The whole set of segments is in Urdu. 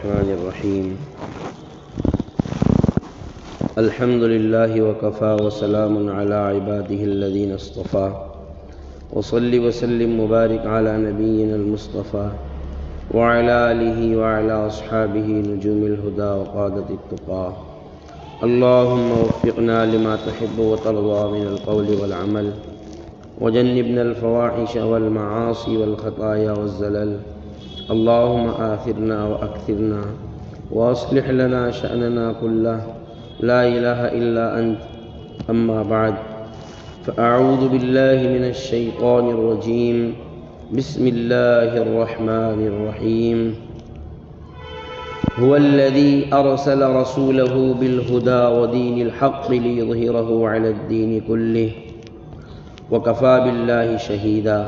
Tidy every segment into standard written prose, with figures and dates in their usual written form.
الرحمن الرحيم الحمد لله وكفى وسلام على عباده الذين اصطفى وصل وسلم مبارك على نبينا المصطفى وعلى آله وعلى أصحابه نجوم الهدى وقادة التقى اللهم وفقنا لما تحب وترضى من القول والعمل وجنبنا الفواحش والمعاصي والخطايا والزلل اللهم آثرنا وأكثرنا وأصلح لنا شأننا كله لا إله إلا أنت أما بعد فأعوذ بالله من الشيطان الرجيم بسم الله الرحمن الرحيم هو الذي أرسل رسوله بالهدى ودين الحق ليظهره على الدين كله وكفى بالله شهيدا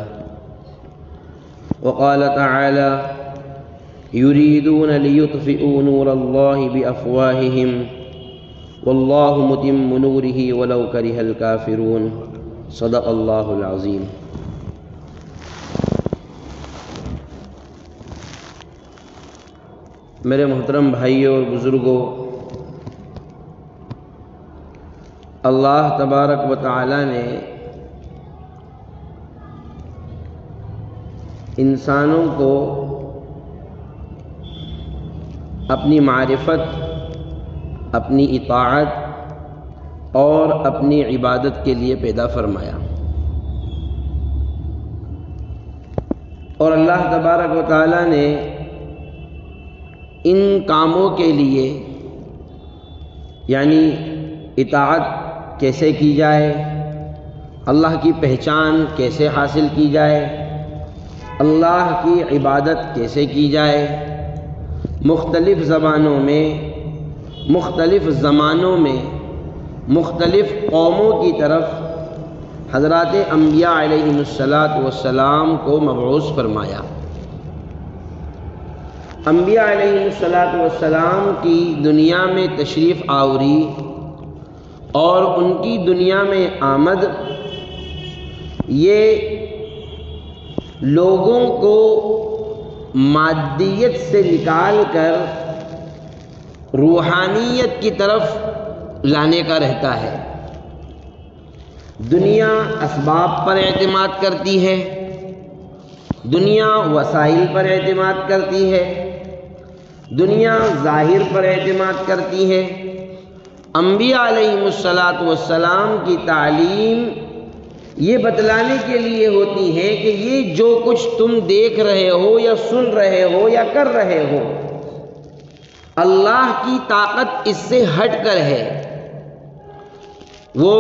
وقال تعالى يريدون ليطفئوا نور الله بأفواههم والله متم نوره ولو كره الكافرون صدق اللہ العظیم۔ میرے محترم بھائیوں اور بزرگوں، اللہ تبارک و تعالی نے انسانوں کو اپنی معرفت، اپنی اطاعت اور اپنی عبادت کے لیے پیدا فرمایا، اور اللہ تبارک و تعالی نے ان کاموں کے لیے یعنی اطاعت کیسے کی جائے، اللہ کی پہچان کیسے حاصل کی جائے، اللہ کی عبادت کیسے کی جائے، مختلف زبانوں میں، مختلف زمانوں میں، مختلف قوموں کی طرف حضرات انبیاء علیہم السلام کو مبعوث فرمایا۔ انبیاء علیہم السلام کی دنیا میں تشریف آوری اور ان کی دنیا میں آمد یہ لوگوں کو مادیت سے نکال کر روحانیت کی طرف لانے کا رہتا ہے۔ دنیا اسباب پر اعتماد کرتی ہے، دنیا وسائل پر اعتماد کرتی ہے، دنیا ظاہر پر اعتماد کرتی ہے۔ انبیاء علیہم السلام کی تعلیم یہ بتلانے کے لیے ہوتی ہے کہ یہ جو کچھ تم دیکھ رہے ہو یا سن رہے ہو یا کر رہے ہو، اللہ کی طاقت اس سے ہٹ کر ہے۔ وہ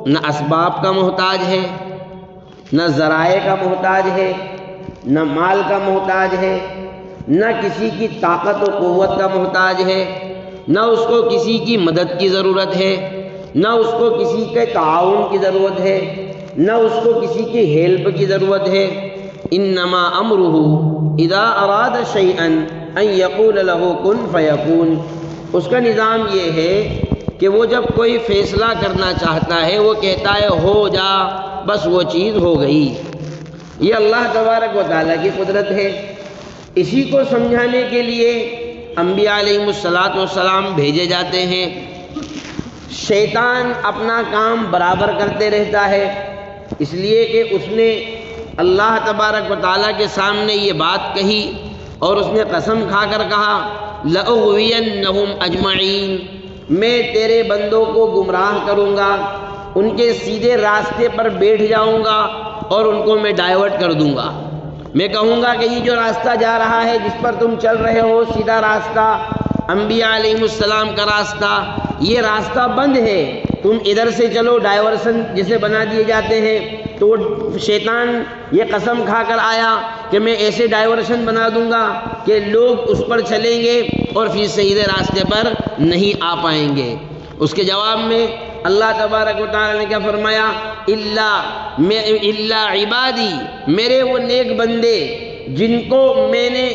نہ اسباب کا محتاج ہے، نہ ذرائع کا محتاج ہے، نہ مال کا محتاج ہے، نہ کسی کی طاقت و قوت کا محتاج ہے، نہ اس کو کسی کی مدد کی ضرورت ہے، نہ اس کو کسی کے تعاون کی ضرورت ہے، نہ اس کو کسی کی ہیلپ کی ضرورت ہے۔ انما امرہ اذا اراد شیئا ان یقول له کن فیکون۔ اس کا نظام یہ ہے کہ وہ جب کوئی فیصلہ کرنا چاہتا ہے وہ کہتا ہے ہو جا، بس وہ چیز ہو گئی۔ یہ اللہ تبارک و تعالیٰ کی قدرت ہے۔ اسی کو سمجھانے کے لیے انبیاء علیہم السلام بھیجے جاتے ہیں۔ شیطان اپنا کام برابر کرتے رہتا ہے، اس لیے کہ اس نے اللہ تبارک و تعالیٰ کے سامنے یہ بات کہی اور اس نے قسم کھا کر کہا لَأُغْوِيَنَّهُمْ أَجْمَعِينَ، میں تیرے بندوں کو گمراہ کروں گا، ان کے سیدھے راستے پر بیٹھ جاؤں گا اور ان کو میں ڈائیورٹ کر دوں گا۔ میں کہوں گا کہ یہ جو راستہ جا رہا ہے، جس پر تم چل رہے ہو، سیدھا راستہ، انبیاء علیہ السلام کا راستہ، یہ راستہ بند ہے، تم ادھر سے چلو، ڈائیورشن جسے بنا دیے جاتے ہیں۔ تو شیطان یہ قسم کھا کر آیا کہ میں ایسے ڈائیورشن بنا دوں گا کہ لوگ اس پر چلیں گے اور پھر سیدھے راستے پر نہیں آ پائیں گے۔ اس کے جواب میں اللہ تبارک و تعالی نے کیا فرمایا؟ الا عبادی، میرے وہ نیک بندے جن کو میں نے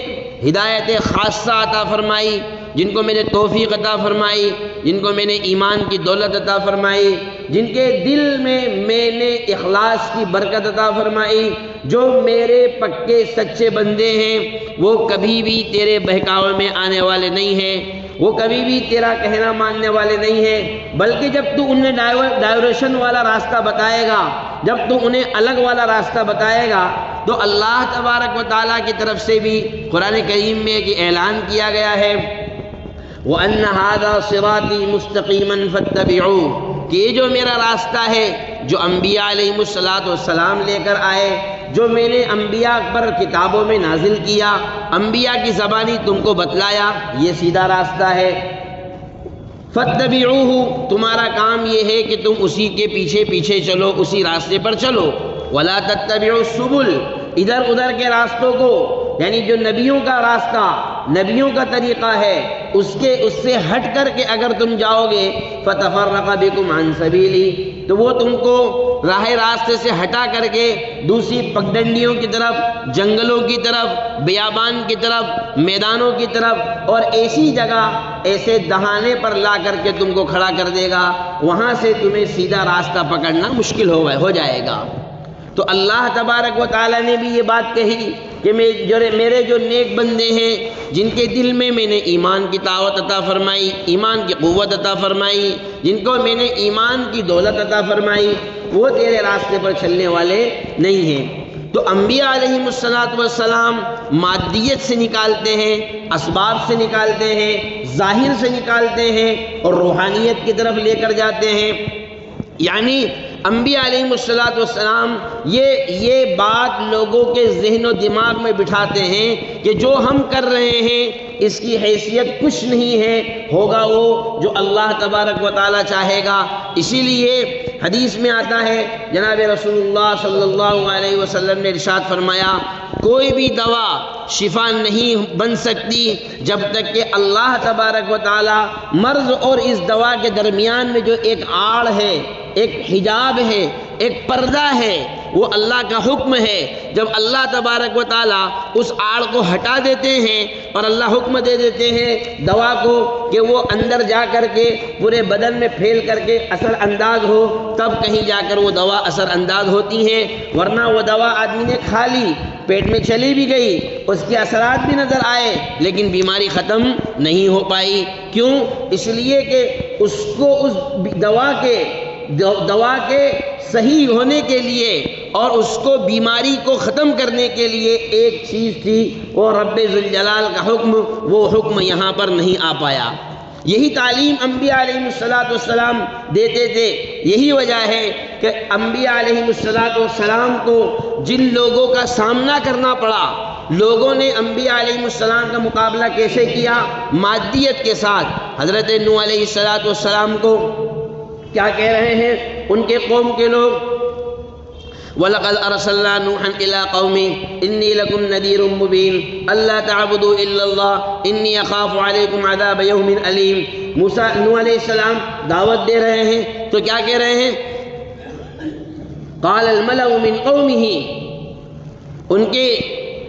ہدایت خاصہ عطا فرمائی، جن کو میں نے توفیق عطا فرمائی، جن کو میں نے ایمان کی دولت عطا فرمائی، جن کے دل میں میں نے اخلاص کی برکت عطا فرمائی، جو میرے پکے سچے بندے ہیں وہ کبھی بھی تیرے بہکاوے میں آنے والے نہیں ہیں، وہ کبھی بھی تیرا کہنا ماننے والے نہیں ہیں، بلکہ جب تو انہیں ڈائیورشن والا راستہ بتائے گا، جب تو انہیں الگ والا راستہ بتائے گا، تو اللہ تبارک و تعالیٰ کی طرف سے بھی قرآن کریم میں ایک اعلان کیا گیا ہے وَأَنَّ هَذَا صِرَاطِي مُسْتَقِيمًا فَاتَّبِعُوهُ، کہ یہ جو میرا راستہ ہے جو انبیاء علیہم السلام لے کر آئے، جو میں نے انبیاء پر کتابوں میں نازل کیا، انبیاء کی زبانی تم کو بتلایا، یہ سیدھا راستہ ہے۔ فَاتَّبِعُوهُ، تمہارا کام یہ ہے کہ تم اسی کے پیچھے پیچھے چلو، اسی راستے پر چلو۔ وَلَا تَتَّبِعُوا السُّبُلَ، ادھر ادھر کے راستوں کو، یعنی جو نبیوں کا راستہ، نبیوں کا طریقہ ہے، اس سے ہٹ کر کے اگر تم جاؤ گے فَتَفَرَّقَ بِكُمْ عَنْ سَبِيلِهِ، تو وہ تم کو راہ راستے سے ہٹا کر کے دوسری پگڈنڈیوں کی طرف، جنگلوں کی طرف، بیابان کی طرف، میدانوں کی طرف اور ایسی جگہ، ایسے دہانے پر لا کر کے تم کو کھڑا کر دے گا، وہاں سے تمہیں سیدھا راستہ پکڑنا مشکل ہو جائے گا۔ تو اللہ تبارک و تعالیٰ نے بھی یہ بات کہی کہ میرے جو نیک بندے ہیں، جن کے دل میں نے ایمان کی طاقت عطا فرمائی، ایمان کی قوت عطا فرمائی، جن کو میں نے ایمان کی دولت عطا فرمائی، وہ تیرے راستے پر چلنے والے نہیں ہیں۔ تو انبیاء علیہم السلام مادیت سے نکالتے ہیں، اسباب سے نکالتے ہیں، ظاہر سے نکالتے ہیں اور روحانیت کی طرف لے کر جاتے ہیں۔ یعنی انبیاء علیہم السلام یہ بات لوگوں کے ذہن و دماغ میں بٹھاتے ہیں کہ جو ہم کر رہے ہیں اس کی حیثیت کچھ نہیں ہے، ہوگا وہ جو اللہ تبارک و تعالیٰ چاہے گا۔ اسی لیے حدیث میں آتا ہے، جناب رسول اللہ صلی اللہ علیہ وسلم نے ارشاد فرمایا، کوئی بھی دوا شفا نہیں بن سکتی جب تک کہ اللہ تبارک و تعالیٰ مرض اور اس دوا کے درمیان میں جو ایک آڑ ہے، ایک حجاب ہے، ایک پردہ ہے، وہ اللہ کا حکم ہے۔ جب اللہ تبارک و تعالیٰ اس آڑ کو ہٹا دیتے ہیں اور اللہ حکم دے دیتے ہیں دوا کو کہ وہ اندر جا کر کے پورے بدن میں پھیل کر کے اثر انداز ہو، تب کہیں جا کر وہ دوا اثر انداز ہوتی ہے، ورنہ وہ دوا آدمی نے کھا لی، پیٹ میں چلی بھی گئی، اس کے اثرات بھی نظر آئے لیکن بیماری ختم نہیں ہو پائی۔ کیوں؟ اس لیے کہ اس کو اس دوا کے صحیح ہونے کے لیے اور اس کو بیماری کو ختم کرنے کے لیے ایک چیز تھی، وہ رب ذوالجلال کا حکم، وہ حکم یہاں پر نہیں آ پایا۔ یہی تعلیم انبیاء علیہم السلام دیتے تھے۔ یہی وجہ ہے کہ انبیاء علیہم السلام کو جن لوگوں کا سامنا کرنا پڑا، لوگوں نے انبیاء علیہم السلام کا مقابلہ کیسے کیا؟ مادیت کے ساتھ۔ حضرت نوح علیہ السلام کو کیا کہہ رہے ہیں ان کے قوم کے لوگ؟ وَلَقَدْ أَرْسَلْنَا نُوحًا إِلَىٰ قَوْمِهِ إِنِّي لَكُمْ نَذِيرٌ مُّبِينٌ أَلَّا تَعْبُدُوا إِلَّا اللَّهَ إِنِّي أَخَافُ عَلَيْكُمْ عَذَابَ يَوْمٍ أَلِيمٍ۔ نوح علیہ السلام دعوت دے رہے ہیں تو کیا کہہ رہے ہیں؟ قَالَ الْمَلَأُ مِنْ قَوْمِهِ،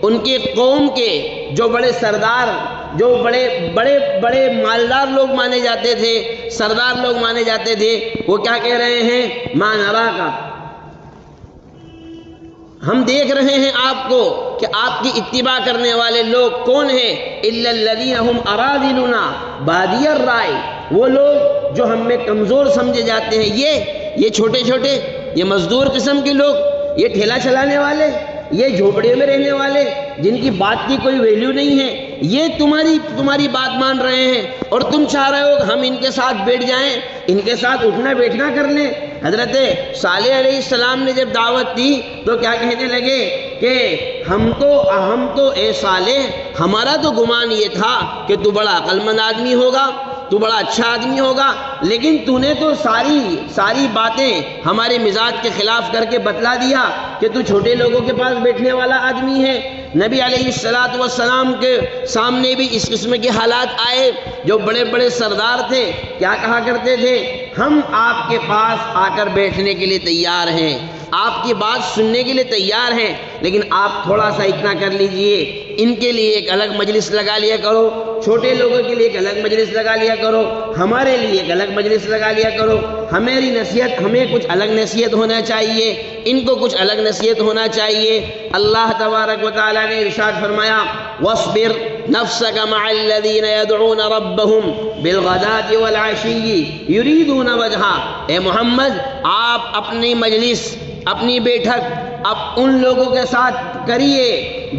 ان کے قوم کے جو بڑے سردار، جو بڑے مالدار لوگ مانے جاتے تھے، سردار لوگ مانے جاتے تھے، وہ کیا کہہ رہے ہیں؟ مَا نَرَاكَ، ہم دیکھ رہے ہیں آپ کو کہ آپ کی اتباع کرنے والے لوگ کون ہیں؟ إِلَّا الَّذِينَ هُمْ أَرَاذِلُنَا بَادِيَ الرَّأْيِ، وہ لوگ جو ہم میں کمزور سمجھے جاتے ہیں، یہ چھوٹے چھوٹے، یہ مزدور قسم کے لوگ، یہ ٹھیلا چلانے والے، یہ جھوپڑیوں میں رہنے والے، جن کی بات کی کوئی ویلیو نہیں ہے، یہ تمہاری بات مان رہے ہیں اور تم چاہ رہے ہو کہ ہم ان کے ساتھ بیٹھ جائیں، ان کے ساتھ اٹھنا بیٹھنا کر لیں۔ حضرت صالح علیہ السلام نے جب دعوت دی تو کیا کہنے لگے کہ ہم تو اے صالح، ہمارا تو گمان یہ تھا کہ تو بڑا عقل مند آدمی ہوگا، تو بڑا اچھا آدمی ہوگا، لیکن تو نے تو ساری باتیں ہمارے مزاج کے خلاف کر کے بتلا دیا کہ تو چھوٹے لوگوں کے پاس بیٹھنے والا آدمی ہے۔ نبی علیہ السلام کے سامنے بھی اس قسم کے حالات آئے۔ جو بڑے بڑے سردار تھے کیا کہا کرتے تھے؟ ہم آپ کے پاس آ کر بیٹھنے کے لیے تیار ہیں، آپ کی بات سننے کے لیے تیار ہیں، لیکن آپ تھوڑا سا اتنا کر لیجئے، ان کے لیے ایک الگ مجلس لگا لیا کرو، چھوٹے لوگوں کے لیے ایک الگ مجلس لگا لیا کرو، ہمارے لیے ایک الگ مجلس لگا لیا کرو، ہماری نصیحت ہمیں کچھ الگ نصیحت ہونا چاہیے، ان کو کچھ الگ نصیحت ہونا چاہیے۔ اللہ تبارک و تعالیٰ نے ارشاد فرمایا وَاصْبِرْ نَفْسَكَ مَعَ الَّذِينَ يَدْعُونَ رَبَّهُمْ بِالْغَدَاةِ وَالْعَشِيِّ يُرِيدُونَ وَجْهَهُ۔ اے محمد، آپ اپنی مجلس، اپنی بیٹھک اب ان لوگوں کے ساتھ کریے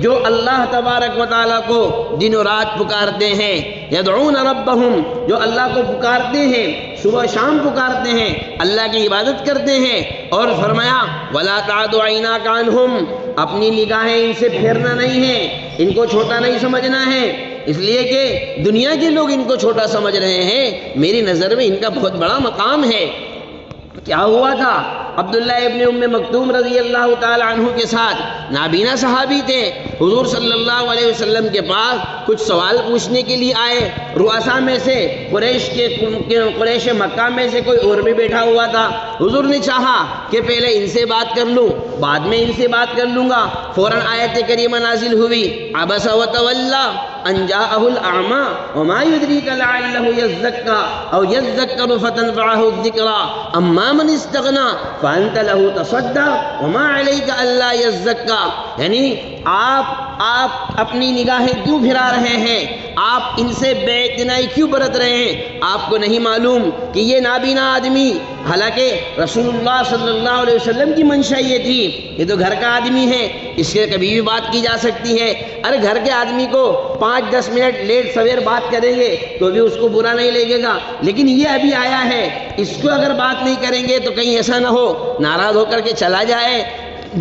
جو اللہ تبارک و تعالیٰ کو دن و رات پکارتے ہیں، یدعون ربہم، جو اللہ کو پکارتے ہیں، صبح شام پکارتے ہیں، اللہ کی عبادت کرتے ہیں، اور فرمایا وَلَا تَعْدُ عَيْنَاكَ عَنْهُمْ، اپنی نگاہیں ان سے پھیرنا نہیں ہے، ان کو چھوٹا نہیں سمجھنا ہے، اس لیے کہ دنیا کے لوگ ان کو چھوٹا سمجھ رہے ہیں، میری نظر میں ان کا بہت بڑا مقام ہے۔ کیا ہوا تھا؟ عبداللہ ابن ام مکتوم رضی اللہ تعالی عنہ کے ساتھ نابینا صحابی تھے، حضور صلی اللہ علیہ وسلم کے پاس کچھ سوال پوچھنے کے لیے آئے۔ رؤساء میں سے قریش مکہ میں سے کوئی اور بھی بیٹھا ہوا تھا۔ حضور نے چاہا کہ پہلے ان سے بات کر لوں، بعد میں ان سے بات کر لوں گا۔ فوراً آیت کریمہ نازل ہوئی عبس وتولی ان جاءہ الاعمی وما يدریک لعلہ یزکا او یذکر فتنفعہ الذکری اما من استغنی فانت لہ تصدی وما علیک الا یزکا۔ یعنی آپ اپنی نگاہیں کیوں پھرا رہے ہیں؟ آپ ان سے بے اعتنائی کیوں برت رہے ہیں؟ آپ کو نہیں معلوم کہ یہ نابینا آدمی، حالانکہ رسول اللہ صلی اللہ علیہ وسلم کی منشا یہ تھی، یہ تو گھر کا آدمی ہے، اس سے کبھی بھی بات کی جا سکتی ہے۔ ارے گھر کے آدمی کو 5-10 منٹ لیٹ سویر بات کریں گے تو بھی اس کو برا نہیں لگے گا، لیکن یہ ابھی آیا ہے، اس کو اگر بات نہیں کریں گے تو کہیں ایسا نہ ہو ناراض ہو کر کے چلا جائے۔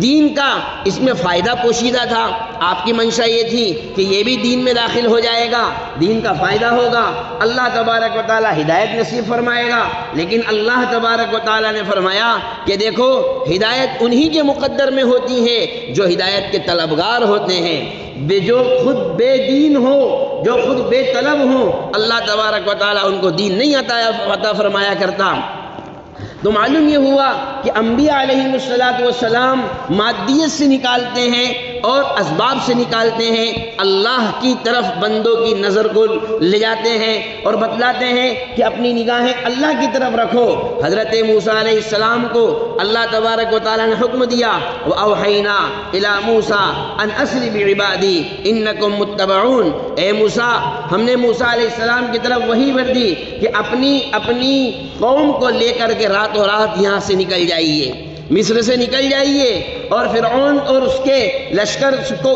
دین کا اس میں فائدہ پوشیدہ تھا، آپ کی منشا یہ تھی کہ یہ بھی دین میں داخل ہو جائے گا، دین کا فائدہ ہوگا، اللہ تبارک و تعالی ہدایت نصیب فرمائے گا۔ لیکن اللہ تبارک و تعالی نے فرمایا کہ دیکھو ہدایت انہی کے مقدر میں ہوتی ہے جو ہدایت کے طلبگار ہوتے ہیں، جو خود بے دین ہو، جو خود بے طلب ہو، اللہ تبارک و تعالی ان کو دین نہیں عطا فرمایا کرتا۔ تو معلوم یہ ہوا کہ انبیاء علیہ السلام مادیت سے نکالتے ہیں اور اسباب سے نکالتے ہیں، اللہ کی طرف بندوں کی نظر کو لے جاتے ہیں اور بتلاتے ہیں کہ اپنی نگاہیں اللہ کی طرف رکھو۔ حضرت موسیٰ علیہ السلام کو اللہ تبارک و تعالیٰ نے حکم دیا وَأَوْحَيْنَا إِلَى مُوسَىٰ أَنْ أَسْرِ بِعِبَادِي إِنَّكُمْ مُتَّبَعُونَ۔ اے موسیٰ، ہم نے موسیٰ علیہ السلام کی طرف وحی بھر دی کہ اپنی قوم کو لے کر کے راتوں رات یہاں سے نکل جائیے، مصر سے نکل جائیے، اور فرعون اور اس کے لشکر کو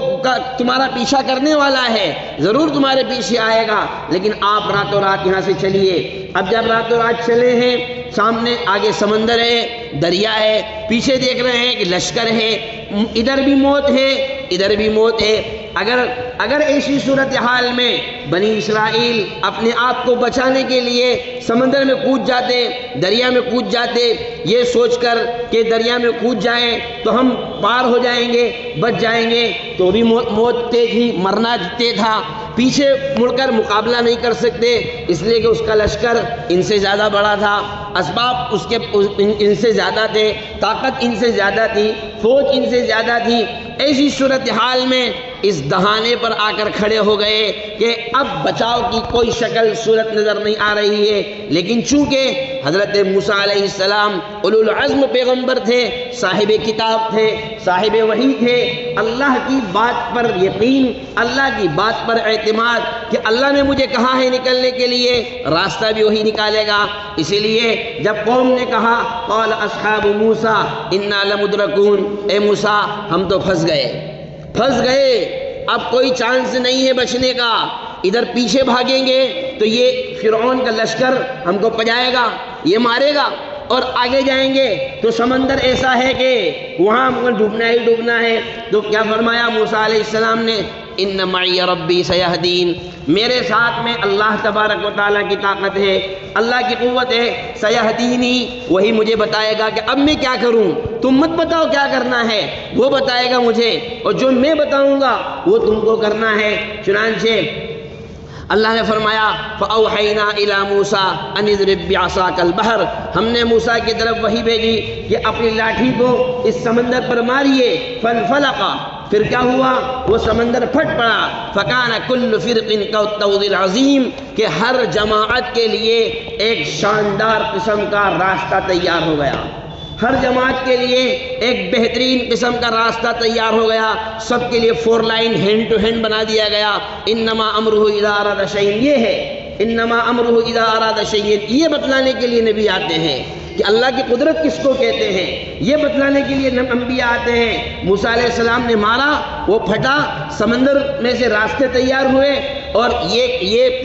تمہارا پیچھا کرنے والا ہے، ضرور تمہارے پیچھے آئے گا، لیکن آپ راتوں رات یہاں سے چلیے۔ اب جب راتوں رات چلے ہیں، سامنے آگے سمندر ہے، دریا ہے، پیچھے دیکھ رہے ہیں کہ لشکر ہے، ادھر بھی موت ہے ادھر بھی موت ہے۔ اگر ایسی صورتحال میں بنی اسرائیل اپنے آپ کو بچانے کے لیے سمندر میں کود جاتے، دریا میں کود جاتے، یہ سوچ کر کہ دریا میں کود جائیں تو ہم پار ہو جائیں گے، بچ جائیں گے، تو بھی موت طے تھی، مرنا طے تھا، پیچھے مڑ کر مقابلہ نہیں کر سکتے، اس لیے کہ اس کا لشکر ان سے زیادہ بڑا تھا، اسباب اس کے ان سے زیادہ تھے، طاقت ان سے زیادہ تھی، فوج ان سے زیادہ تھی۔ ایسی صورتحال میں اس دہانے پر آ کر کھڑے ہو گئے کہ اب بچاؤ کی کوئی شکل صورت نظر نہیں آ رہی ہے، لیکن چونکہ حضرت موسیٰ علیہ السلام اولو العزم پیغمبر تھے، صاحب کتاب تھے، صاحب وحی تھے، اللہ کی بات پر یقین، اللہ کی بات پر اعتماد کہ اللہ نے مجھے کہا ہے نکلنے کے لیے، راستہ بھی وہی نکالے گا۔ اسی لیے جب قوم نے کہا قال اصحاب موسیٰ انا لمدرکون، اے موسیٰ ہم تو پھنس گئے، اب کوئی چانس نہیں ہے بچنے کا، ادھر پیچھے بھاگیں گے تو یہ فرعون کا لشکر ہم کو پجائے گا، یہ مارے گا، اور آگے جائیں گے تو سمندر ایسا ہے کہ وہاں ہم کو ڈوبنا ہی ڈوبنا ہے۔ تو کیا فرمایا موسیٰ علیہ السلام نے؟ ان معی ربی سیہدین، میرے ساتھ میں اللہ تبارک و تعالیٰ کی طاقت ہے، اللہ کی قوت ہے، سیہدینی، وہی مجھے بتائے گا کہ اب میں کیا کروں، تم مت بتاؤ کیا کرنا ہے، وہ بتائے گا مجھے، اور جو میں بتاؤں گا وہ تم کو کرنا ہے۔ چنانچہ اللہ نے فرمایا فَأَوْحَيْنَا إِلَى مُوسَىٰ أَنِ اضْرِب بِّعَصَاكَ الْبَحْرَ، ہم نے موسیٰ کی طرف وحی بھیجی کہ اپنی لاٹھی کو اس سمندر پر ماریے، فَانْفَلَقَ، پھر کیا ہوا؟ وہ سمندر پھٹ پڑا، فَكَانَ كُلُّ فِرْقٍ كَالطَّوْدِ الْعَظِيمِ، کہ ہر جماعت کے لیے ایک شاندار قسم کا راستہ تیار ہو گیا، ہر جماعت کے لیے ایک بہترین قسم کا راستہ تیار ہو گیا، سب کے لیے 4 لائن ہینڈ ٹو ہینڈ بنا دیا گیا۔ انما امرہ اذا اراد شیئا، یہ ہے انما امرہ اذا اراد شیئا، یہ بتلانے کے لیے نبی آتے ہیں کہ اللہ کی قدرت کس کو کہتے ہیں، یہ بتلانے کے لیے انبیاء آتے ہیں۔ موسیٰ علیہ السلام نے مارا، وہ پھٹا، سمندر میں سے راستے تیار ہوئے، اور یہ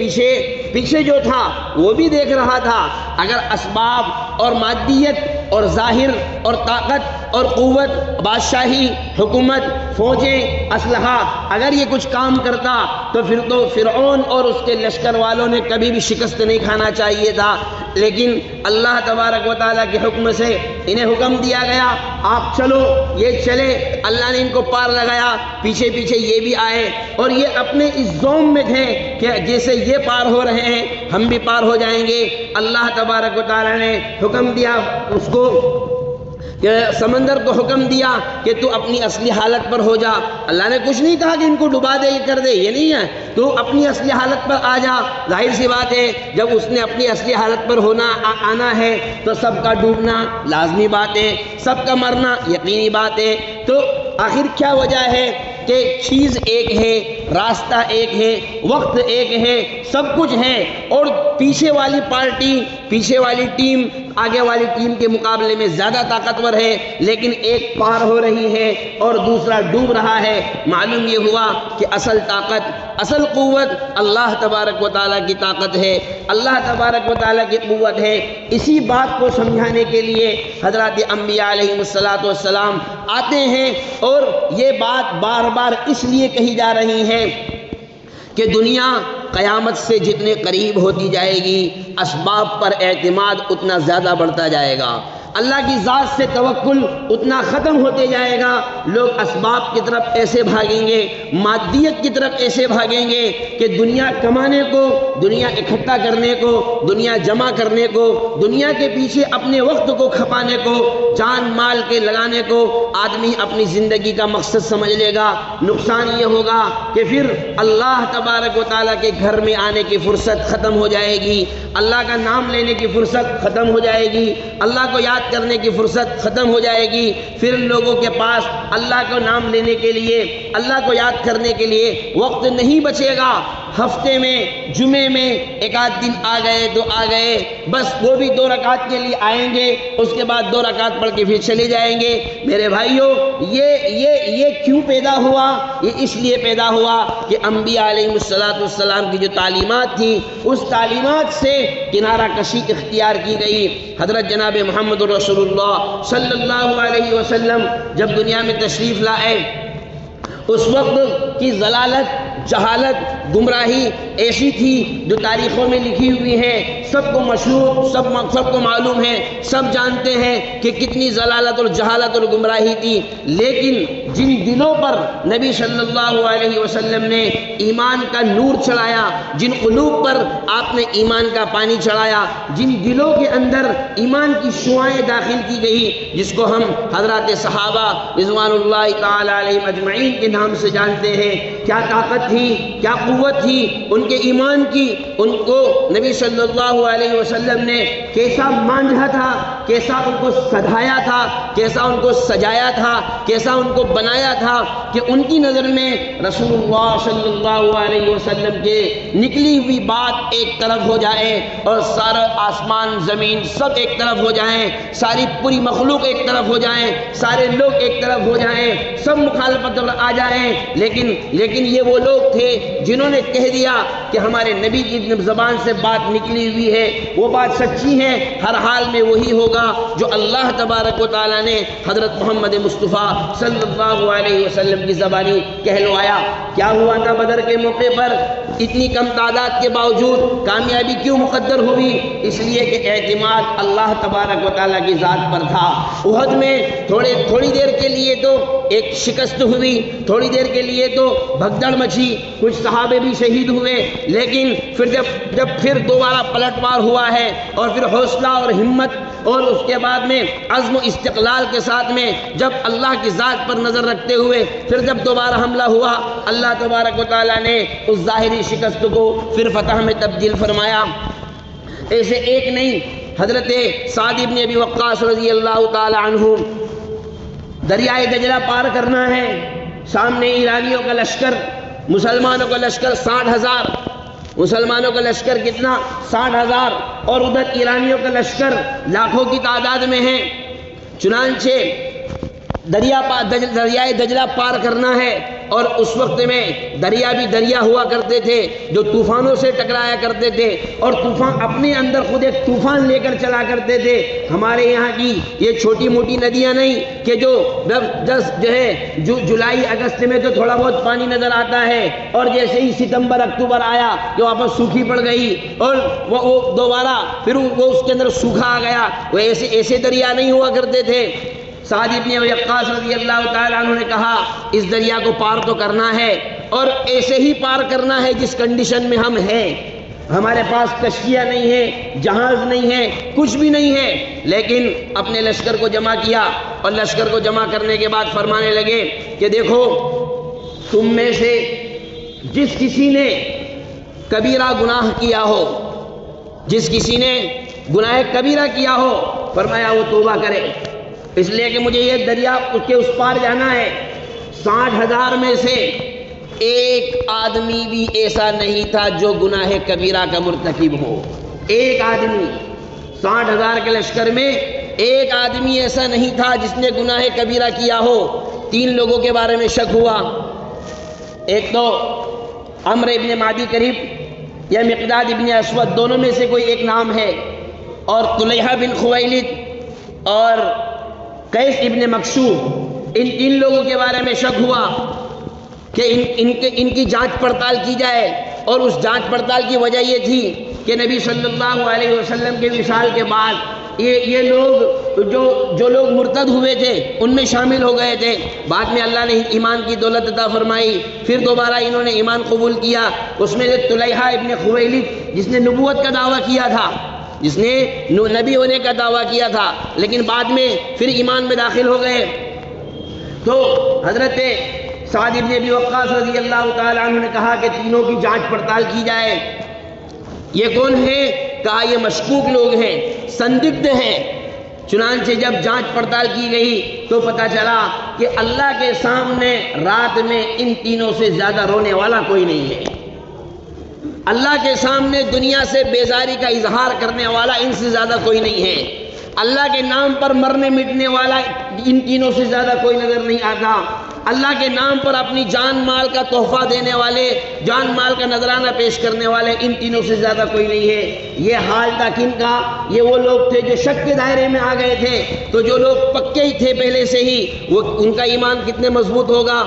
پیچھے جو تھا وہ بھی دیکھ رہا تھا۔ اگر اسباب اور مادیت اور ظاہر اور طاقت اور قوت، بادشاہی، حکومت، فوجیں، اسلحہ، اگر یہ کچھ کام کرتا تو پھر تو فرعون اور اس کے لشکر والوں نے کبھی بھی شکست نہیں کھانا چاہیے تھا، لیکن اللہ تبارک و تعالیٰ کے حکم سے انہیں حکم دیا گیا آپ چلو، یہ چلے، اللہ نے ان کو پار لگایا، پیچھے پیچھے یہ بھی آئے، اور یہ اپنے اس زوم میں تھے کہ جیسے یہ پار ہو رہے ہیں ہم بھی پار ہو جائیں گے۔ اللہ تبارک و تعالیٰ نے حکم دیا اس کو کہ سمندر کو حکم دیا کہ تو اپنی اصلی حالت پر ہو جا۔ اللہ نے کچھ نہیں کہا کہ ان کو ڈبا دے کر دے، یہ نہیں ہے، تو اپنی اصلی حالت پر آ جا۔ ظاہر سی بات ہے جب اس نے اپنی اصلی حالت پر آنا ہے تو سب کا ڈوبنا لازمی بات ہے، سب کا مرنا یقینی بات ہے۔ تو آخر کیا وجہ ہے کہ چیز ایک ہے، راستہ ایک ہے، وقت ایک ہے، سب کچھ ہے، اور پیچھے والی پارٹی، پیچھے والی ٹیم آگے والی ٹیم کے مقابلے میں زیادہ طاقتور ہے، لیکن ایک پار ہو رہی ہے اور دوسرا ڈوب رہا ہے۔ معلوم یہ ہوا کہ اصل طاقت، اصل قوت اللہ تبارک و تعالیٰ کی طاقت ہے، اللہ تبارک و تعالیٰ کی قوت ہے۔ اسی بات کو سمجھانے کے لیے حضرات انبیاء علیہ السلام آتے ہیں، اور یہ بات بار بار اس لیے کہی جا رہی ہے کہ دنیا قیامت سے جتنے قریب ہوتی جائے گی اسباب پر اعتماد اتنا زیادہ بڑھتا جائے گا، اللہ کی ذات سے توکل اتنا ختم ہوتے جائے گا، لوگ اسباب کی طرف ایسے بھاگیں گے، مادیت کی طرف ایسے بھاگیں گے کہ دنیا کمانے کو، دنیا اکٹھا کرنے کو، دنیا جمع کرنے کو، دنیا کے پیچھے اپنے وقت کو کھپانے کو، جان مال کے لگانے کو آدمی اپنی زندگی کا مقصد سمجھ لے گا۔ نقصان یہ ہوگا کہ پھر اللہ تبارک و تعالیٰ کے گھر میں آنے کی فرصت ختم ہو جائے گی، اللہ کا نام لینے کی فرصت ختم ہو جائے گی، اللہ کو یاد کرنے کی فرصت ختم ہو جائے گی۔ پھر لوگوں کے پاس اللہ کو نام لینے کے لیے، اللہ کو یاد کرنے کے لیے وقت نہیں بچے گا۔ ہفتے میں جمعے میں ایک آدھ دن آ گئے تو آ گئے، بس وہ بھی 2 رکعت کے لیے آئیں گے، اس کے بعد 2 رکعت پڑھ کے پھر چلے جائیں گے۔ میرے بھائیوں، یہ کیوں پیدا ہوا؟ یہ اس لیے پیدا ہوا کہ انبیاء علیہ السلام کی جو تعلیمات تھیں اس تعلیمات سے کنارہ کشی اختیار کی گئی۔ حضرت جناب محمد رسول اللہ صلی اللہ علیہ وسلم جب دنیا میں تشریف لائے، اس وقت کی ضلالت، جہالت، گمراہی ایسی تھی جو تاریخوں میں لکھی ہوئی ہے، سب کو مشہور، سب کو معلوم ہے، سب جانتے ہیں کہ کتنی ضلالت اور جہالت اور گمراہی تھی، لیکن جن دلوں پر نبی صلی اللہ علیہ وسلم نے ایمان کا نور چڑھایا، جن قلوب پر آپ نے ایمان کا پانی چڑھایا، جن دلوں کے اندر ایمان کی شعاعیں داخل کی گئی، جس کو ہم حضرات صحابہ رضوان اللہ تعالی علیہم اجمعین کے نام سے جانتے ہیں، کیا طاقت تھی، کیا قوت تھی ان کے ایمان کی، ان کو نبی صلی اللہ علیہ وسلم نے کیسا مانجھا تھا، کیسا ان کو سدھایا تھا، کیسا ان کو سجایا تھا، کیسا ان کو بنایا تھا کہ ان کی نظر میں رسول اللہ صلی اللہ علیہ وسلم کے نکلی ہوئی بات ایک طرف ہو جائے اور سارا آسمان زمین سب ایک طرف ہو جائیں، ساری پوری مخلوق ایک طرف ہو جائیں، سارے لوگ ایک طرف ہو جائیں، سب مخالفت آ جائیں، لیکن یہ وہ لوگ تھے جنہوں نے کہہ دیا کہ ہمارے نبی کی زبان سے بات نکلی ہوئی ہے، وہ بات سچی ہے، ہر حال میں وہی ہوگا جو اللہ تبارک و تعالیٰ نے حضرت محمد مصطفیٰ صلی اللہ علیہ وسلم کی زبانی کہلوایا۔ کیا ہوا تھا بدر کے موقع پر؟ اتنی کم تعداد کے باوجود کامیابی کیوں مقدر ہوئی؟ اس لیے کہ اعتماد اللہ تبارک و تعالیٰ کی ذات پر تھا۔ احد میں تھوڑی دیر کے لیے تو ایک شکست ہوئی، تھوڑی دیر کے لیے تو بھگدڑ مچی، کچھ صحابے بھی شہید ہوئے، لیکن پھر جب پھر دوبارہ پلٹوار ہوا ہے اور پھر حوصلہ اور ہمت اور اس کے بعد میں عزم و استقلال کے ساتھ میں جب اللہ کی ذات پر نظر رکھتے ہوئے پھر جب دوبارہ حملہ ہوا، اللہ تبارک و تعالیٰ نے اس ظاہری شکست کو پھر فتح میں تبدیل فرمایا۔ ایسے ایک نہیں، حضرت سعد بن ابی وقاص رضی اللہ تعالی عنہ، دریائے دجلہ پار کرنا ہے، سامنے ایرانیوں کا لشکر، مسلمانوں کا لشکر 60,000، مسلمانوں کا لشکر کتنا؟ 60,000، اور ادھر ایرانیوں کا لشکر لاکھوں کی تعداد میں ہے۔ چنانچہ دریائے دجلہ پار کرنا ہے، اور اس وقت میں دریا بھی دریا ہوا کرتے تھے جو طوفانوں سے ٹکرایا کرتے تھے، اور طوفان اپنے اندر خود ایک طوفان لے کر چلا کرتے تھے۔ ہمارے یہاں کی یہ چھوٹی موٹی ندیاں نہیں کہ جو جولائی اگست میں تو تھوڑا بہت پانی نظر آتا ہے، اور جیسے ہی ستمبر اکتوبر آیا کہ واپس سوکھی پڑ گئی، اور وہ دوبارہ پھر وہ اس کے اندر سوکھا آ گیا۔ وہ ایسے دریا نہیں ہوا کرتے تھے۔ سعد بن ابی وقاص رضی اللہ تعالیٰ عنہ نے کہا اس دریا کو پار تو کرنا ہے، اور ایسے ہی پار کرنا ہے جس کنڈیشن میں ہم ہیں۔ ہمارے پاس کشتیاں نہیں ہیں، جہاز نہیں ہے، کچھ بھی نہیں ہے، لیکن اپنے لشکر کو جمع کیا، اور لشکر کو جمع کرنے کے بعد فرمانے لگے کہ دیکھو، تم میں سے جس کسی نے کبیرہ گناہ کیا ہو، جس کسی نے گناہ کبیرہ کیا ہو، فرمایا وہ توبہ کرے، اس لیے کہ مجھے یہ دریا کے اس پار جانا ہے۔ 60,000 میں سے ایک آدمی بھی ایسا نہیں تھا جو گناہ کبیرہ کا مرتکب ہو، ایک آدمی، 60,000 کے لشکر میں ایک آدمی ایسا نہیں تھا جس نے گناہ کبیرہ کیا ہو۔ 3 لوگوں کے بارے میں شک ہوا، ایک تو عمرو ابن معدی کرب یا مقداد ابن اسود، دونوں میں سے کوئی ایک نام ہے، اور طلیحہ بن خویلد اور قیس ابن مکشوف، ان 3 لوگوں کے بارے میں شک ہوا کہ ان کی جانچ پڑتال کی جائے، اور اس جانچ پڑتال کی وجہ یہ تھی کہ نبی صلی اللہ علیہ وسلم کے وصال کے بعد یہ لوگ جو لوگ مرتد ہوئے تھے ان میں شامل ہو گئے تھے، بعد میں اللہ نے ایمان کی دولت عطا فرمائی، پھر دوبارہ انہوں نے ایمان قبول کیا۔ اس میں سے طلیحہ ابن خویلد جس نے نبوت کا دعویٰ کیا تھا، جس نے نبی ہونے کا دعویٰ کیا تھا، لیکن بعد میں پھر ایمان میں داخل ہو گئے، تو حضرت سعد بن ابی وقاص رضی اللہ تعالی عنہ نے کہا کہ تینوں کی جانچ پڑتال کی جائے۔ یہ کون ہے؟ کہا یہ مشکوک لوگ ہیں، سندگدھ ہیں۔ چنانچہ جب جانچ پڑتال کی گئی تو پتہ چلا کہ اللہ کے سامنے رات میں ان تینوں سے زیادہ رونے والا کوئی نہیں ہے، اللہ کے سامنے دنیا سے بیزاری کا اظہار کرنے والا ان سے زیادہ کوئی نہیں ہے، اللہ کے نام پر مرنے مٹنے والا ان تینوں سے زیادہ کوئی نظر نہیں آتا، اللہ کے نام پر اپنی جان مال کا تحفہ دینے والے، جان مال کا نذرانہ پیش کرنے والے ان تینوں سے زیادہ کوئی نہیں ہے۔ یہ حال تھا کن کا؟ یہ وہ لوگ تھے جو شک کے دائرے میں آ گئے تھے، تو جو لوگ پکے ہی تھے پہلے سے ہی، وہ ان کا ایمان کتنے مضبوط ہوگا؟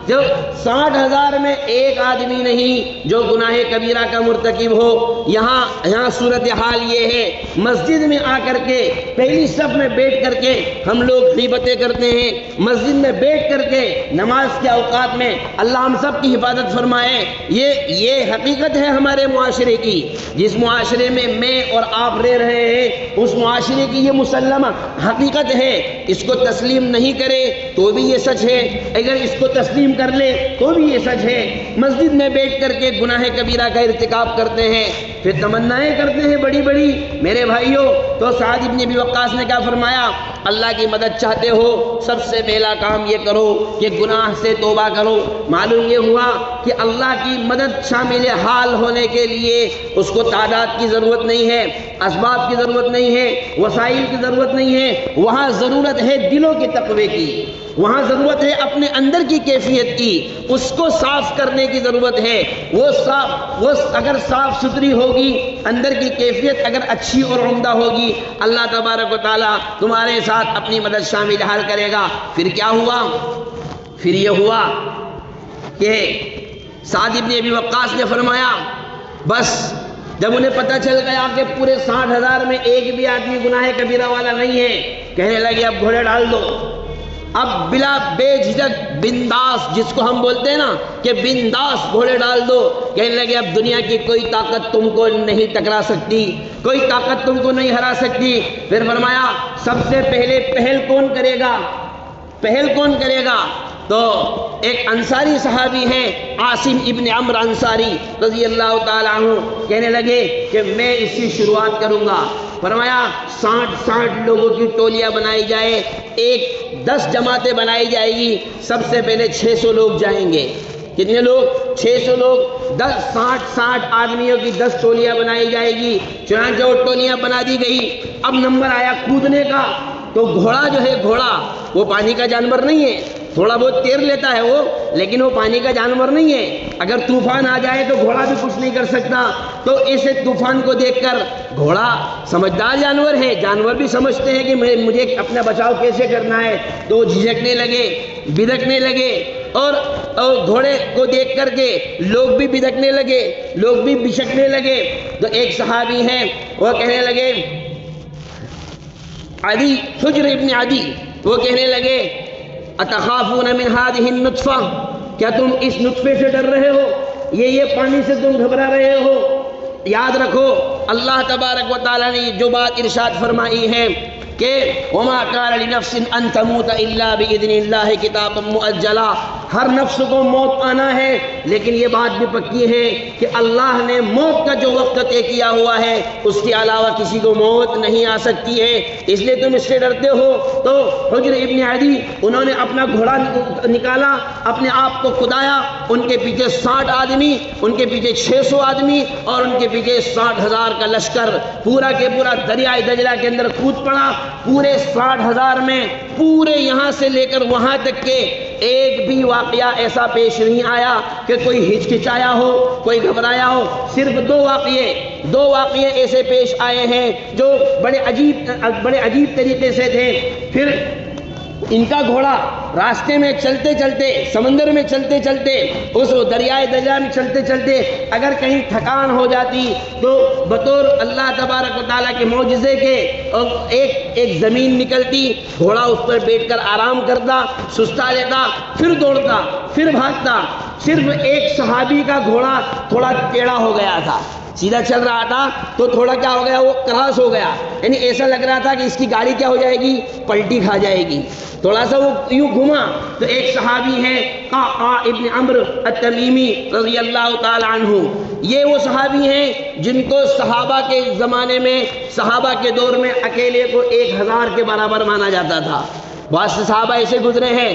جو 60,000 میں ایک آدمی نہیں جو گناہ کبیرہ کا مرتکب ہو۔ یہاں صورتحال یہ ہے، مسجد میں آ کر کے پہلی صف میں بیٹھ کر کے ہم لوگ غیبتیں کرتے ہیں، مسجد میں بیٹھ کر کے نماز کے اوقات میں، اللہ ہم سب کی حفاظت فرمائے، یہ حقیقت ہے ہمارے معاشرے کی، جس معاشرے میں میں اور آپ رہ رہے ہیں اس معاشرے کی یہ مسلمہ حقیقت ہے۔ اس کو تسلیم نہیں کرے تو بھی یہ سچ ہے، اگر اس کو تسلیم کر لے تو بھی یہ سچ ہے۔ مسجد میں بیٹھ کر کے گناہ کبیرہ کا ارتکاب کرتے ہیں، پھر تمنائیں کرتے ہیں بڑی بڑی۔ میرے بھائیوں، تو سعد بن ابی وقاص نے کیا فرمایا؟ اللہ کی مدد چاہتے ہو سب سے پہلا کام یہ کرو کہ گناہ سے توبہ کرو۔ معلوم یہ ہوا کہ اللہ کی مدد شامل حال ہونے کے لیے اس کو تعداد کی ضرورت نہیں ہے، اسباب کی ضرورت نہیں ہے، وسائل کی ضرورت نہیں ہے، وہاں ضرورت ہے دلوں کے تقوی کی، وہاں ضرورت ہے اپنے اندر کی کیفیت کی، اس کو صاف کرنے کی ضرورت ہے۔ وہ اگر صاف ستھری ہوگی، اندر کی کیفیت اگر اچھی اور عمدہ ہوگی، اللہ تبارک و تعالیٰ تمہارے ساتھ اپنی مدد شامل حال کرے گا۔ پھر کیا ہوا؟ پھر یہ ہوا کہ سعد ابن ابی وقاص نے فرمایا بس جب انہیں پتہ چل گیا کہ پورے 60,000 میں ایک بھی آدمی گناہ کبیرہ والا نہیں ہے، کہنے لگے اب گھوڑے ڈال دو۔ اب بلا بے جھجک بنداس، جس کو ہم بولتے ہیں نا کہ بنداس گھوڑے ڈال دو، کہنے لگے اب دنیا کی کوئی طاقت تم کو نہیں ٹکرا سکتی، کوئی طاقت تم کو نہیں ہرا سکتی۔ پھر فرمایا سب سے پہلے پہل کون کرے گا؟ پہل کون کرے گا؟ تو ایک انصاری صحابی ہیں عاصم ابن عمرو انصاری رضی اللہ تعالیٰ عنہ، کہنے لگے کہ میں اس کی شروعات کروں گا۔ فرمایا 60 لوگوں کی ٹولیاں بنائی جائے، 10 جماعتیں بنائی جائے گی، سب سے پہلے 600 لوگ جائیں گے۔ کتنے لوگ؟ 600 لوگ، 60 آدمیوں کی 10 ٹولیاں بنائی جائے گی۔ چنانچہ وہ ٹولیاں بنا دی گئی۔ اب نمبر آیا کودنے کا، تو گھوڑا جو ہے، گھوڑا وہ پانی کا جانور نہیں ہے، تھوڑا بہت تیر لیتا ہے وہ، لیکن وہ پانی کا جانور نہیں ہے۔ اگر طوفان آ جائے تو گھوڑا بھی کچھ نہیں کر سکتا۔ تو اسے طوفان کو دیکھ کر، گھوڑا سمجھدار جانور ہے، جانور بھی سمجھتے ہیں کہ مجھے اپنا بچاؤ کیسے کرنا ہے، تو وہ جھجکنے لگے، بدکنے لگے، اور گھوڑے کو دیکھ کر کے لوگ بھی بدکنے لگے، لوگ بھی بچکنے لگے۔ تو ایک صحابی ہیں، وہ کہنے لگے، عدی، حجر ابن عدی، وہ کہنے لگے اتخافون من هذه النطفہ، کیا تم اس نطفے سے ڈر رہے ہو؟ یہ پانی سے تم گھبرا رہے ہو؟ یاد رکھو اللہ تبارک و تعالیٰ نے جو بات ارشاد فرمائی ہے کہ وما كان لنفس ان تموت الا باذن اللہ کتابا مؤجلا، ہر نفس کو موت آنا ہے، لیکن یہ بات بھی پکی ہے کہ اللہ نے موت کا جو وقت طے کیا ہوا ہے اس کے علاوہ کسی کو موت نہیں آ سکتی ہے، اس لیے تم اس سے ڈرتے ہو۔ تو حجر ابن عدی، انہوں نے اپنا گھوڑا نکالا، اپنے آپ کو کدایا، ان کے پیچھے 60 آدمی، ان کے پیچھے 600 آدمی، اور ان کے پیچھے 60,000 کا لشکر پورا کے پورا دریائے دجلہ کے اندر کود پڑا۔ پورے 60,000 میں پورے یہاں سے لے کر وہاں تک کے ایک بھی واقعہ ایسا پیش نہیں آیا کہ کوئی ہچکچایا ہو، کوئی گھبرایا ہو۔ صرف دو واقعے ایسے پیش آئے ہیں جو بڑے عجیب طریقے سے تھے۔ پھر ان کا گھوڑا راستے میں چلتے چلتے، سمندر میں چلتے چلتے، اس دریائے دجلہ میں چلتے چلتے اگر کہیں تھکان ہو جاتی تو بطور اللہ تبارک و تعالیٰ کے معجزے کے ایک زمین نکلتی، گھوڑا اس پر بیٹھ کر آرام کرتا، سستا لیتا، پھر دوڑتا، پھر بھاگتا۔ صرف ایک صحابی کا گھوڑا تھوڑا ٹیڑھا ہو گیا تھا، سیدھا چل رہا تھا تو تھوڑا کیا ہو گیا، وہ کراس ہو گیا، یعنی ایسا لگ رہا تھا کہ اس کی گاڑی کیا ہو جائے گی، پلٹی کھا جائے گی، تھوڑا سا وہ یوں گھما۔ تو ایک صحابی ہے قعقاع ابن عمرو التمیمی رضی اللہ تعالی عنہ، یہ وہ صحابی ہیں جن کو صحابہ کے زمانے میں، صحابہ کے دور میں اکیلے کو 1000 کے برابر مانا جاتا تھا۔ بہت سے صحابہ ایسے گزرے ہیں،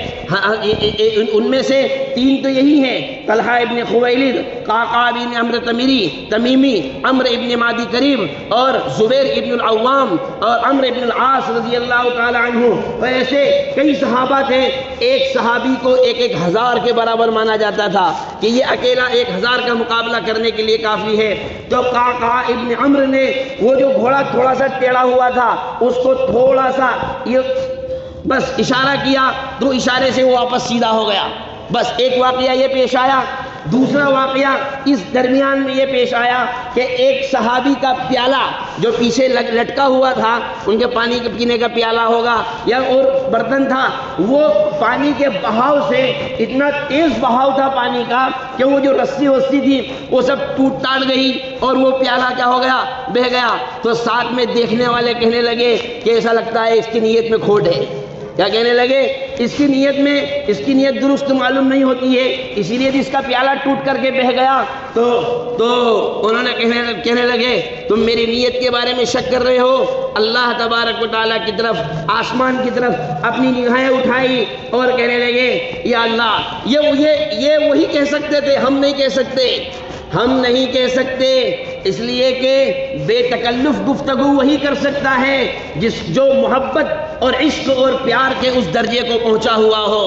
ان میں سے 3 تو یہی ہیں، طلحہ ابن خویلد، قعقاع ابن عمرو تمیمی، عمرو ابن معدی کریب، اور زبیر ابن العوام اور عمرو ابن العاص رضی اللہ تعالی عنہ۔ اور ایسے کئی صحابہ تھے، ایک صحابی کو 1000 کے برابر مانا جاتا تھا کہ یہ اکیلا 1000 کا مقابلہ کرنے کے لیے کافی ہے۔ تو قعقاع ابن عمرو نے وہ جو گھوڑا تھوڑا سا ٹیڑھا ہوا تھا اس کو تھوڑا سا بس اشارہ کیا تو اشارے سے وہ واپس سیدھا ہو گیا۔ بس ایک واقعہ یہ پیش آیا۔ دوسرا واقعہ اس درمیان میں یہ پیش آیا کہ ایک صحابی کا پیالہ جو پیچھے لٹکا ہوا تھا، ان کے پانی کے پینے کا پیالہ ہوگا یا اور برتن تھا، وہ پانی کے بہاؤ سے، اتنا تیز بہاؤ تھا پانی کا کہ وہ جو رسی تھی وہ سب ٹوٹ ٹاٹ گئی اور وہ پیالہ کیا ہو گیا، بہہ گیا۔ تو ساتھ میں دیکھنے والے کہنے لگے کہ ایسا لگتا ہے اس کی نیت میں کھوٹ ہے۔ کیا کہنے لگے؟ اس کی نیت درست معلوم نہیں ہوتی ہے، اسی لیے اس کا پیالہ ٹوٹ کر کے بہہ گیا۔ تو انہوں نے کہنے لگے تم میری نیت کے بارے میں شک کر رہے ہو؟ اللہ تبارک و تعالیٰ کی طرف، آسمان کی طرف اپنی نگاہیں اٹھائی اور کہنے لگے یا اللہ، یہ وہی کہہ سکتے تھے، ہم نہیں کہہ سکتے، اس لیے کہ بے تکلف گفتگو وہی کر سکتا ہے جو محبت اور عشق اور پیار کے اس درجے کو پہنچا ہوا ہو۔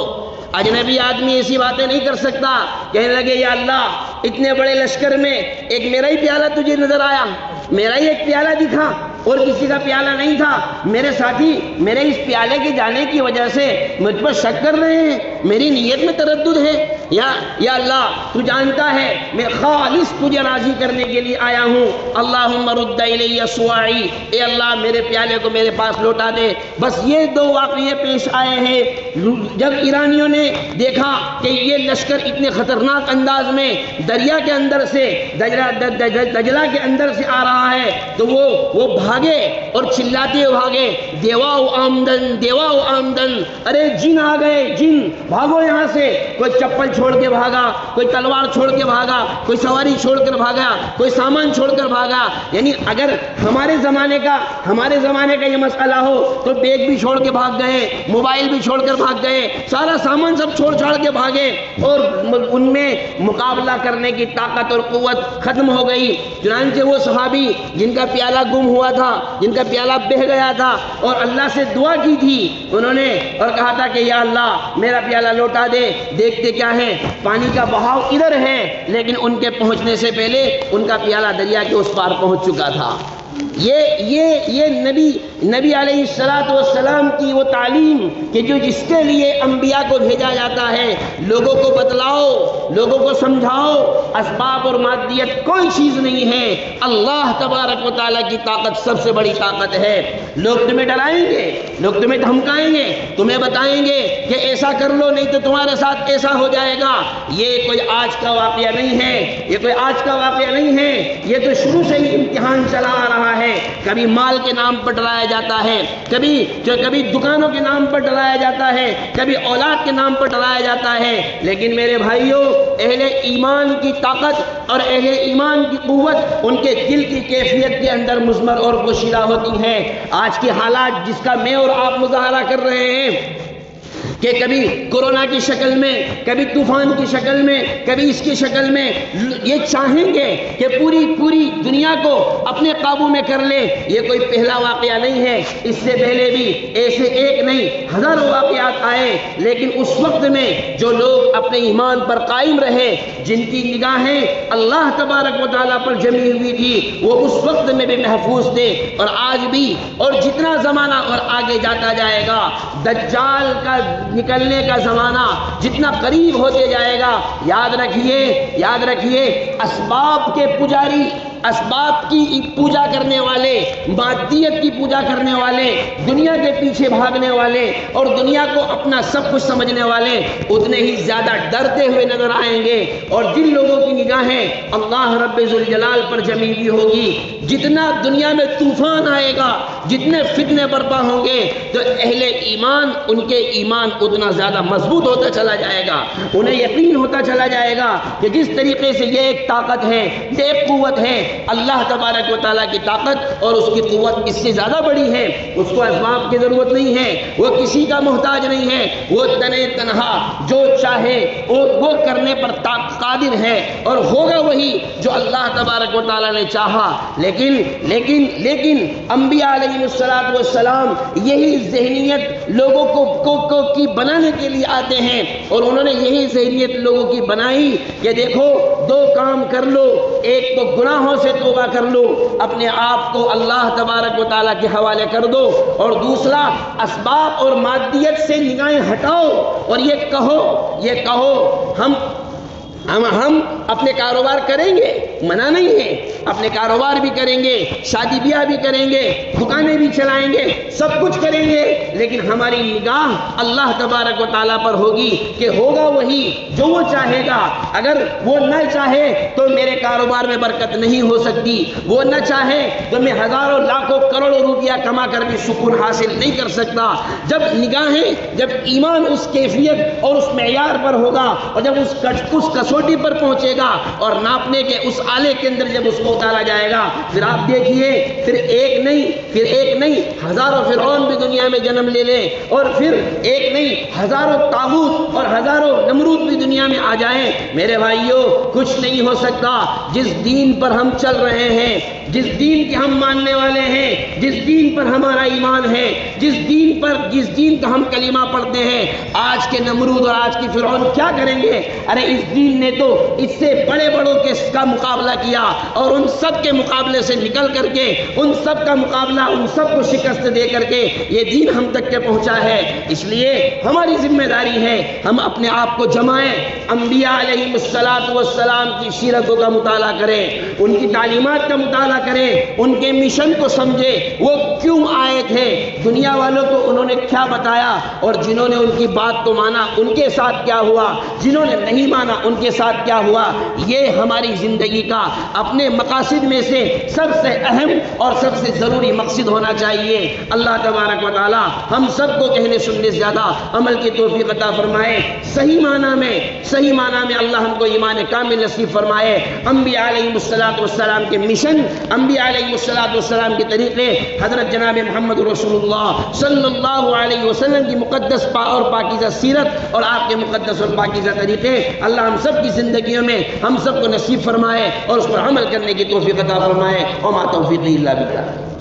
اجنبی آدمی ایسی باتیں نہیں کر سکتا۔ کہنے لگے یا اللہ، اتنے بڑے لشکر میں ایک میرا ہی پیالہ تجھے نظر آیا، میرا ہی ایک پیالہ دکھا اور کسی کا پیالہ نہیں تھا، میرے ساتھی میرے اس پیالے کے جانے کی وجہ سے مجھ پر شک کر رہے ہیں، میری نیت میں تردد ہے، یا اللہ تو جانتا ہے میں خالص تجھے راضی کرنے کے لیے آیا ہوں، اللہم رد الی صواعی، اے اللہ میرے پیالے کو میرے پاس لوٹا دے۔ بس یہ دو واقعے پیش آئے ہیں۔ جب ایرانیوں نے دیکھا کہ یہ لشکر اتنے خطرناک انداز میں دریا کے اندر سے دجلہ کے اندر سے آ رہا ہے تو وہ بھاگے اور چلاتے ہوئے بھاگے، دیواؤ آمدن دیواؤ آمدن، ارے جن آ گئے جن، بھاگو یہاں سے۔ کوئی چپل چھوڑ کے بھاگا، کوئی تلوار چھوڑ کے بھاگا، کوئی سواری چھوڑ کر بھاگا، کوئی سامان چھوڑ کر بھاگا۔ یعنی اگر ہمارے زمانے کا یہ مسئلہ ہو تو بیگ بھی چھوڑ کے بھاگ گئے، موبائل بھی چھوڑ کر بھاگ گئے، سارا سامان سب چھوڑ چھاڑ کے بھاگے اور ان میں مقابلہ کرنے کی طاقت اور قوت ختم ہو گئی۔ چنانچہ وہ صحابی جن کا پیالہ گم ہوا تھا، جن کا پیالہ بہہ گیا تھا اور اللہ سے دعا کی تھی، انہوں نے اور کہا تھا کہ یا اللہ میرا پیالہ لوٹا دے۔ دیکھتے کیا ہے، پانی کا بہاؤ ادھر ہے لیکن ان کے پہنچنے سے پہلے ان کا پیالہ دریا کے اس پار پہنچ چکا تھا۔ یہ نبی علیہ السلام کی وہ تعلیم کہ جس کے لیے انبیاء کو بھیجا جاتا ہے، لوگوں کو بتلاؤ، لوگوں کو سمجھاؤ، اسباب اور مادیت کوئی چیز نہیں ہے، اللہ تبارک و تعالیٰ کی طاقت سب سے بڑی طاقت ہے۔ لوگ تمہیں ڈرائیں گے، لوگ تمہیں دھمکائیں گے، تمہیں بتائیں گے کہ ایسا کر لو نہیں تو تمہارے ساتھ ایسا ہو جائے گا۔ یہ کوئی آج کا واقعہ نہیں ہے، یہ کوئی آج کا واقعہ نہیں ہے، یہ تو شروع سے ہی امتحان چلا آ رہا ہے۔ کبھی مال کے نام پر ڈرایا جاتا ہے، کبھی دکانوں کے نام پر ڈرایا جاتا ہے، کبھی اولاد کے نام پر ڈرایا جاتا ہے، لیکن میرے بھائیوں اہل ایمان کی طاقت اور اہل ایمان کی قوت ان کے دل کی کیفیت کے اندر مضمر اور پوشیدہ ہوتی ہے۔ آج کے حالات جس کا میں اور آپ مظاہرہ کر رہے ہیں کہ کبھی کورونا کی شکل میں، کبھی طوفان کی شکل میں، کبھی اس کی شکل میں، یہ چاہیں گے کہ پوری دنیا کو اپنے قابو میں کر لے۔ یہ کوئی پہلا واقعہ نہیں ہے، اس سے پہلے بھی ایسے ایک نہیں ہزاروں واقعات آئے، لیکن اس وقت میں جو لوگ اپنے ایمان پر قائم رہے، جن کی نگاہیں اللہ تبارک و تعالیٰ پر جمی ہوئی تھی، وہ اس وقت میں بھی محفوظ تھے اور آج بھی، اور جتنا زمانہ اور آگے جاتا جائے گا، دجال کا نکلنے کا زمانہ جتنا قریب ہوتے جائے گا، یاد رکھیے اسباب کے پجاری، اسباب کی پوجا کرنے والے، مادیت کی پوجا کرنے والے، دنیا کے پیچھے بھاگنے والے اور دنیا کو اپنا سب کچھ سمجھنے والے اتنے ہی زیادہ ڈرتے ہوئے نظر آئیں گے۔ اور جن لوگوں کی نگاہیں اللہ رب ذوالجلال پر جمی ہوئی ہوگی، جتنا دنیا میں طوفان آئے گا، جتنے فتنے برپا ہوں گے، تو اہل ایمان ان کے ایمان اتنا زیادہ مضبوط ہوتا چلا جائے گا، انہیں یقین ہوتا چلا جائے گا کہ جس طریقے سے یہ ایک طاقت ہے، یہ ایک قوت ہے، اللہ تبارک و تعالیٰ کی طاقت اور اس کی قوت اس سے زیادہ بڑی ہے، اس کو اسباب کی ضرورت نہیں ہے، وہ کسی کا محتاج نہیں ہے، وہ تنہا جو چاہے وہ کرنے پر قادر ہے اور ہوگا وہی جو اللہ تبارک و تعالیٰ نے چاہا۔ لیکن انبیاء علیہ السلام یہی ذہنیت لوگوں کو کی بنانے کے لیے آتے ہیں، اور انہوں نے یہی ذہنیت لوگوں کی بنائی کہ دیکھو دو کام کر لو، ایک تو گناہوں سے توبہ کر لو، اپنے آپ کو اللہ تبارک و تعالیٰ کے حوالے کر دو، اور دوسرا اسباب اور مادیت سے نگاہیں ہٹاؤ اور یہ کہو ہم اپنے کاروبار کریں گے، منع نہیں ہے، اپنے کاروبار بھی کریں گے، شادی بیاہ بھی کریں گے، دکانیں بھی چلائیں گے، سب کچھ کریں گے، لیکن ہماری نگاہ اللہ تبارک و تعالیٰ پر ہوگی کہ ہوگا وہی جو وہ چاہے گا۔ اگر وہ نہ چاہے تو میرے کاروبار میں برکت نہیں ہو سکتی، وہ نہ چاہے تو میں ہزاروں لاکھوں کروڑوں روپیہ کما کر بھی سکون حاصل نہیں کر سکتا۔ جب ایمان اس کیفیت اور اس معیار پر ہوگا اور جب اس کسوٹی پر پہنچے گا اور ناپنے کے اس آلے کے اندر جب اس کو اتارا جائے گا، پھر آپ دیکھیے پھر ایک نہیں ہزاروں فرعون بھی دنیا میں جنم لے لیں، اور پھر ایک نہیں ہزاروں طاغوت اور ہزاروں نمرود بھی دنیا میں آ جائیں۔ میرے بھائیوں کچھ نہیں ہو سکتا جس دین پر ہم چل رہے ہیں، جس دین کے ہم ماننے والے ہیں، جس دین پر ہمارا ایمان ہے، جس دین کا ہم کلمہ پڑھتے ہیں۔ آج کے نمرود اور آج کی فرعون کیا کریں گے؟ ارے اس دین نے تو اس سے بڑے بڑوں کا مقابلہ مقابلہ کیا اور ان سب کے مقابلے سے نکل کر کے ان سب کا مقابلہ ان سب کو شکست دے کر کے یہ دین ہم تک کے پہنچا ہے۔ اس لیے ہماری ذمہ داری ہے ہم اپنے آپ کو جمائیں، انبیاء علیہ السلام کی سیرتوں کا مطالعہ کریں، ان کی تعلیمات کا مطالعہ کریں، ان کے مشن کو سمجھیں، وہ کیوں آئے تھے، دنیا والوں کو انہوں نے کیا بتایا، اور جنہوں نے ان کی بات کو مانا ان کے ساتھ کیا ہوا، جنہوں نے نہیں مانا ان کے ساتھ کیا ہوا۔ یہ ہماری زندگی کا اپنے مقاصد میں سے سب سے اہم اور سب سے ضروری مقصد ہونا چاہیے۔ اللہ تبارک و تعالی ہم سب کو کہنے سننے سے زیادہ عمل کی توفیق عطا فرمائے، صحیح معنی میں اللہ ہم کو ایمان کامل نصیب فرمائے، انبیاء علیہ السلام کے مشن، انبیاء علیہ السلام کے طریقے، حضرت جناب محمد رسول اللہ صلی اللہ علیہ وسلم کی مقدس اور پاکیزہ سیرت اور آپ کے مقدس اور پاکیزہ طریقے اللہ ہم سب کی زندگیوں میں ہم سب کو نصیب فرمائے اور اس پر عمل کرنے کی توفیق عطا فرمائے۔ وما توفیقی الا باللہ۔